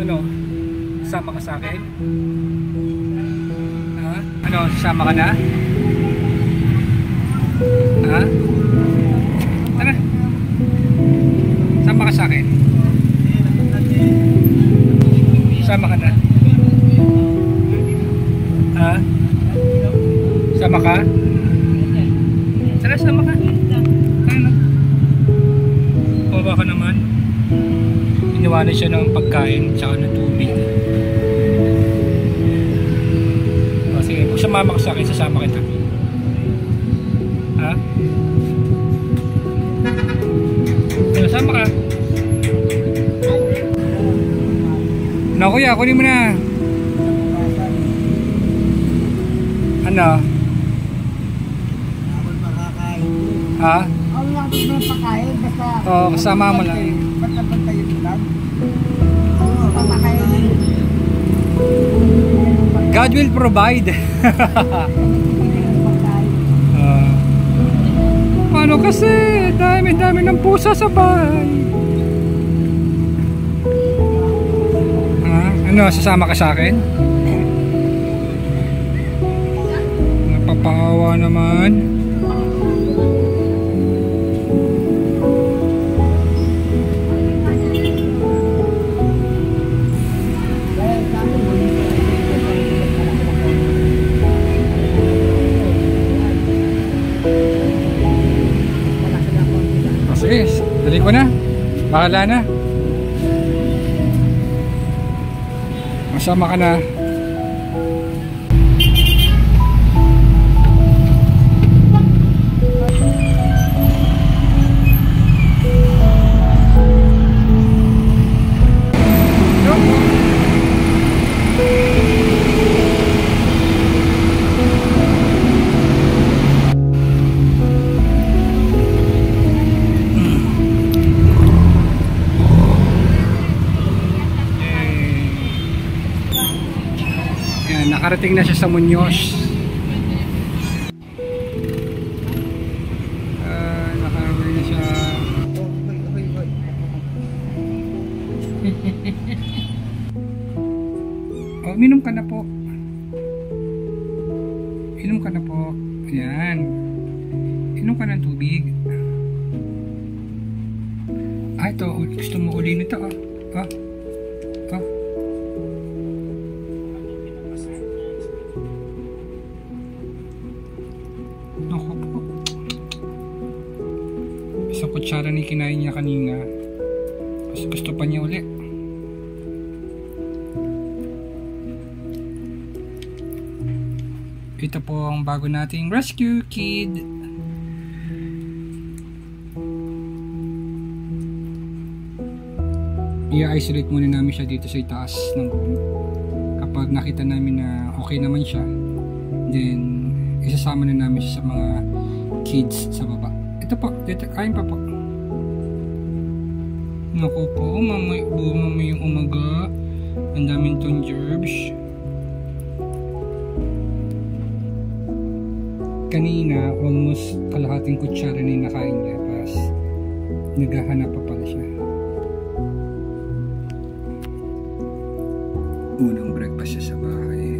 Ano? Sama ka sa akin? Ha? Ano? Sama ka na? Ha? Tara. Sama ka sa akin? Sama ka na? Ha? Sama ka? Tara, sama ka. Ano? Baba ka naman. Iniwanan siya ng pagkain tsaka ng tubig. O sige, kung sumama ka sa akin, sasama kita. Ha? Ano, sama ka? Ano kuya, kunin mo na. Ano? Ha? Ako lang ito ng pakain, basta... Oo, kasama mo lang. Basta bantayin mo lang. Oo, papakain. God will provide. Ano kasi, dami-dami ng pusa sa bahay. Ha? Ano, sasama ka sa akin? Napapahawa naman. Sige, dali ko na. Bahala na. Masama ka na. Nakarating na siya sa Muñoz. Nakarating na siya. Oh, minom ka na po. Inom ka na po. Ayan. Inom ka ng tubig. Ah, ito. Gusto mo uli nito. Ah. Naku po. Isang kutsara ni kinain niya kanina. Gusto pa niya uli. Ito po ang bago nating rescue kid. I-isolate muna namin siya dito sa itaas ng room. Kapag nakita namin na okay naman siya, then isasama na namin siya sa mga kids sa baba. Ito po, dito, kain pa po. Naku po, mamay yung umaga. Ang daming tong gerbs. Kanina, almost kalahating kutsara na yung nakain niya. Tapos, naghahanap pa pala siya. Unang breakfast siya sa bahay.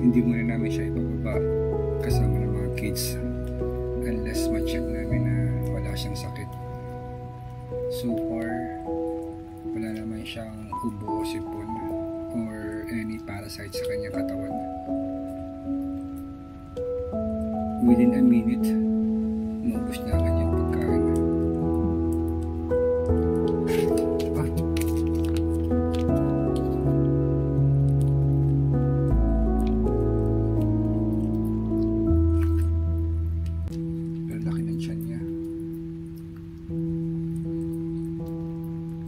Hindi muna namin siya ipababa kasama ng mga kids unless ma-check namin na wala siyang sakit. So far, wala naman siyang ubo o sipon or any parasite sa kanyang katawan. Within a minute, maubos na ang kanyang pagkain.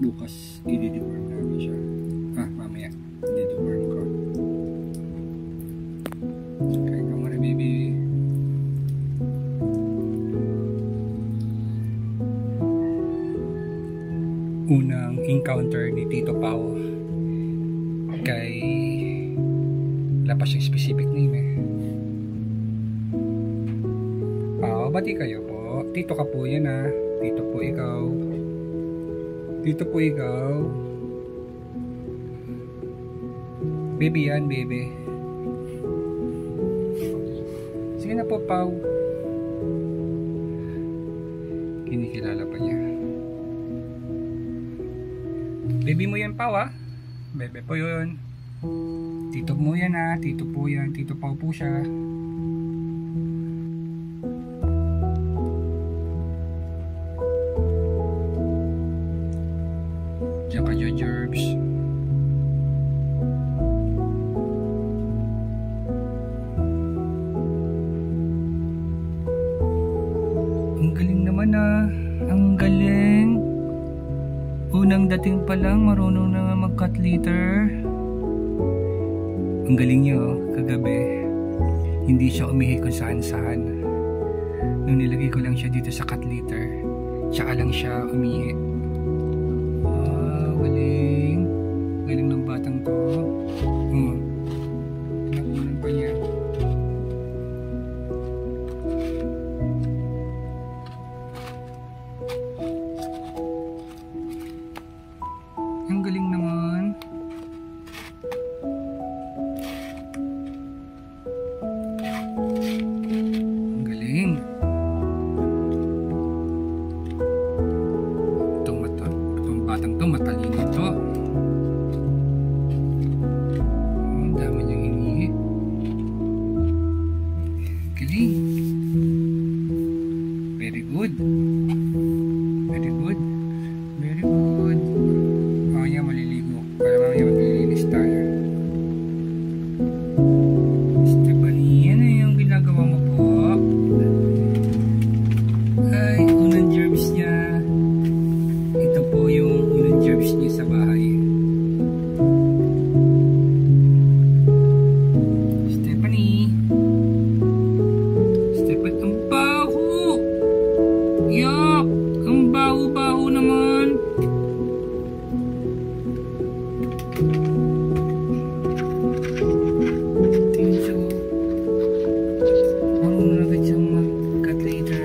Bukas, i-deworm namin siya. Mamaya, i-deworm ko. Kaya ka muna, baby. Unang encounter ni Tito Pao kay lapas yung specific name Pao, bati kayo po. Tito ka po yan Dito po ikaw. Dito po ikaw. Baby yan, baby. Sige na po, Pau. Kinikilala pa niya. Baby mo yan, Pau, ah. Bebe po yun. Tito mo yan, ah. Tito po yan. Tito Pau po siya. Diyan ka, Jerbs. Ang galing naman, ah. Ang galing. Unang dating pa lang, marunong na nga mag-cut litter. Ang galing niya, oh. Kagabi, hindi siya umihi kung saan-saan. Nung nilagay ko lang siya dito sa cut litter, tsaka lang siya umihi. Galing. Galing ng batang to. Nakunan pa niya. Ang galing naman. Ang galing. Itong batang to matalino to. Ang dami niyang hinihi. Galing. Very good. Very good. Very good. Mamaya maliligo. Para mamaya maglilinis tayo. Stephanie, ano yung ginagawa mo po? Ay, unang germs niya. Ito po yung unang germs niya sa bahay. Stephanie. Stephanie, ang baho! Yuck! Ang baho-baho naman. Tingin siya. Marunong na agad siyang mag-cut later.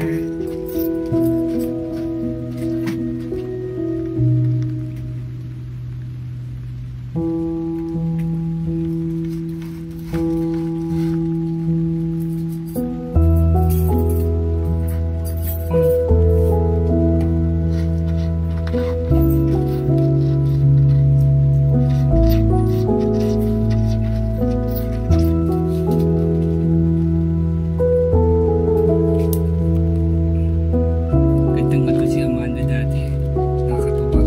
Gandang ko si Amanda dati. Nakakatuwa.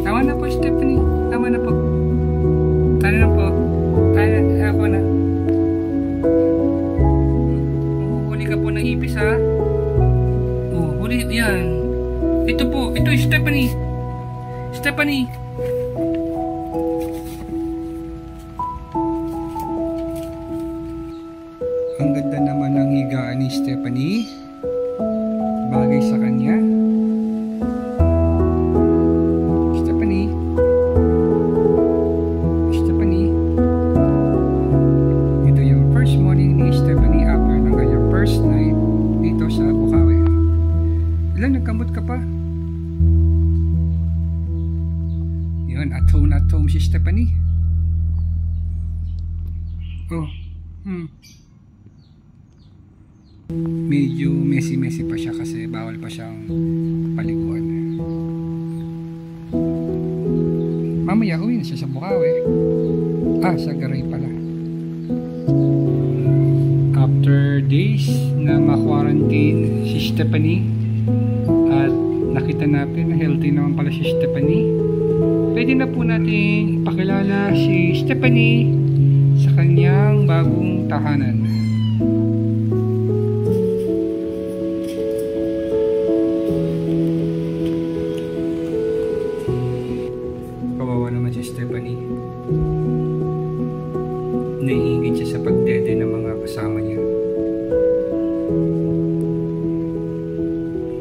Tama na po, Stephanie. Tama na po. Tama na po. Ako na. Huli ka po ng ipis, ha? Huli. Yan. Ito po. Ito, Stephanie. Stephanie. Ang ganda naman ng higaan ni Stephanie. Bagay sa kanya. Stephanie. Stephanie. Ito yung first morning ni Stephanie after ng kanyang first night dito sa Bukawi. Ilan, nagkamot ka pa? Yun, at home si Stephanie. Medyo messy pa siya kasi bawal pa siyang paliguan. Mamaya uwi na siya sa Bukawi. Sa Garay pala. After days na ma-quarantine si Stephanie at nakita natin na healthy naman pala si Stephanie, pwede na po natin ipakilala si Stephanie sa kanyang bagong tahanan. Kawawa naman si Stephanie. Naiingit siya sa pagdede ng mga kasama niya.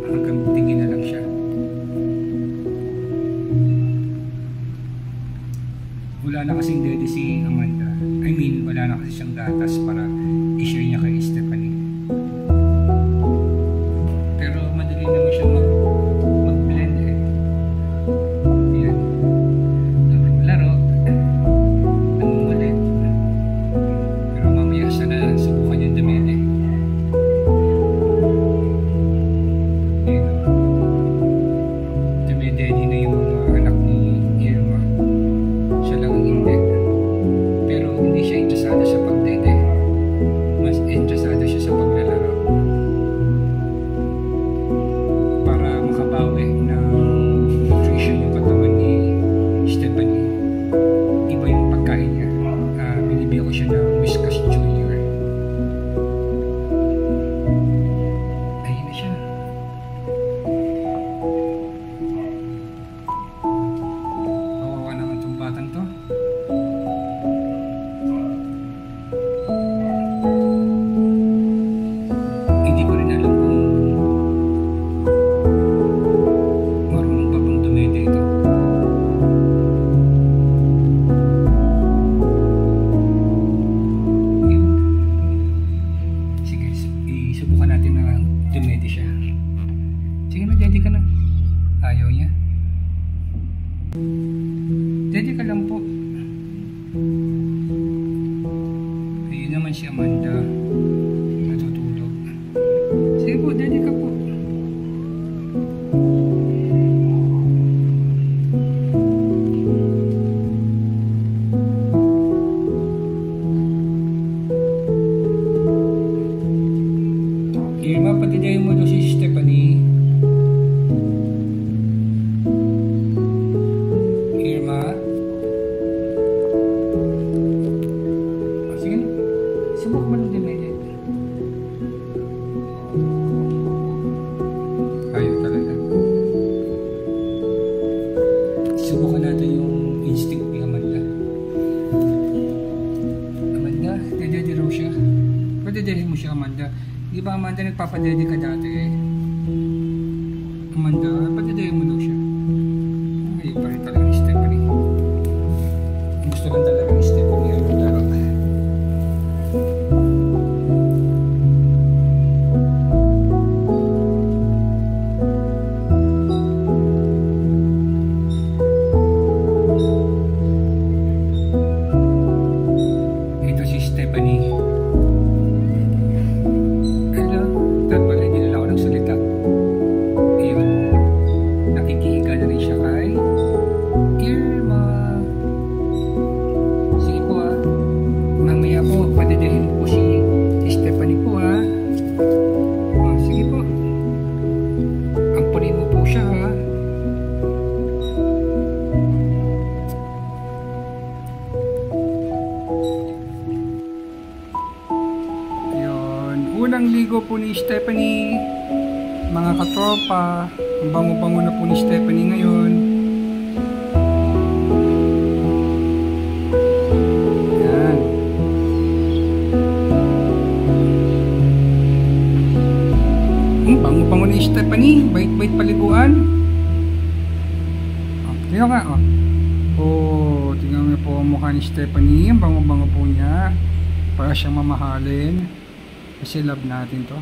Hanggang tingin na lang siya. wala na kasing daddy si Amanda. I mean, wala na kasi siyang gatas para i-share niya kay Stephanie. Pero madali naman siya mag-blend eh. Yan. Laro. Namumulit. Pero mamaya siya na subukan yung dumili. Yan. Dumidedi na yung mga anak ni Irma. Siya lang ang hindi. Pero hindi siya interesado sa pagdede. Mas interesado siya sa paglalaro. Para makabawi ng nutrition yung katawan ni Stephanie. Iba yung pagkain niya. Binibigyan ko siya ng Whiskas Junior. Ayun na siya. Kawawa naman tong batang to. Hindi ko rin alam kung marunong pa bang dumede ito. Yun. Sige, isubukan natin na dumede siya. Sige na, daddy ka na. Ayaw niya. Daddy ka lang po. Ayun naman si Amanda. Natutulog. Sige po, daddy ka po. Irma, patidayin mo daw si Stephanie. Irma. Sige na. Subok mo lang din medyo. Ayaw talaga. Subukan natin yung instinct ni Amanda. Amanda, dedede raw siya. Padedede mo siya, Amanda. Di ba, Amanda, nagpapadede ka dati eh? Amanda, padedede mo daw siya. Ayaw pa rin talaga ni Stephanie. Gusto lang talaga ni Stephanie ang laro. Ito si Stephanie. Hello, dapat hindi na ako nagsalita. Ayun, nakikihiga na rin siya kay Irma. Sige po ah. Mamaya po, padedehin po si Stephanie po ah. Sige po. Ampunin mo po siya ha. Ayun, unang ligo po ni Stephanie. Mga katropa, ang bango-bango na po ni Stephanie ngayon. Yan. Bango-bango ni Stephanie. Bait-bait paliguan. Tingnan nga oh. Oh, tingnan mo po ang mukha ni Stephanie. Ang bango-bango po niya. Para siyang mamahalin. Kasi love natin to.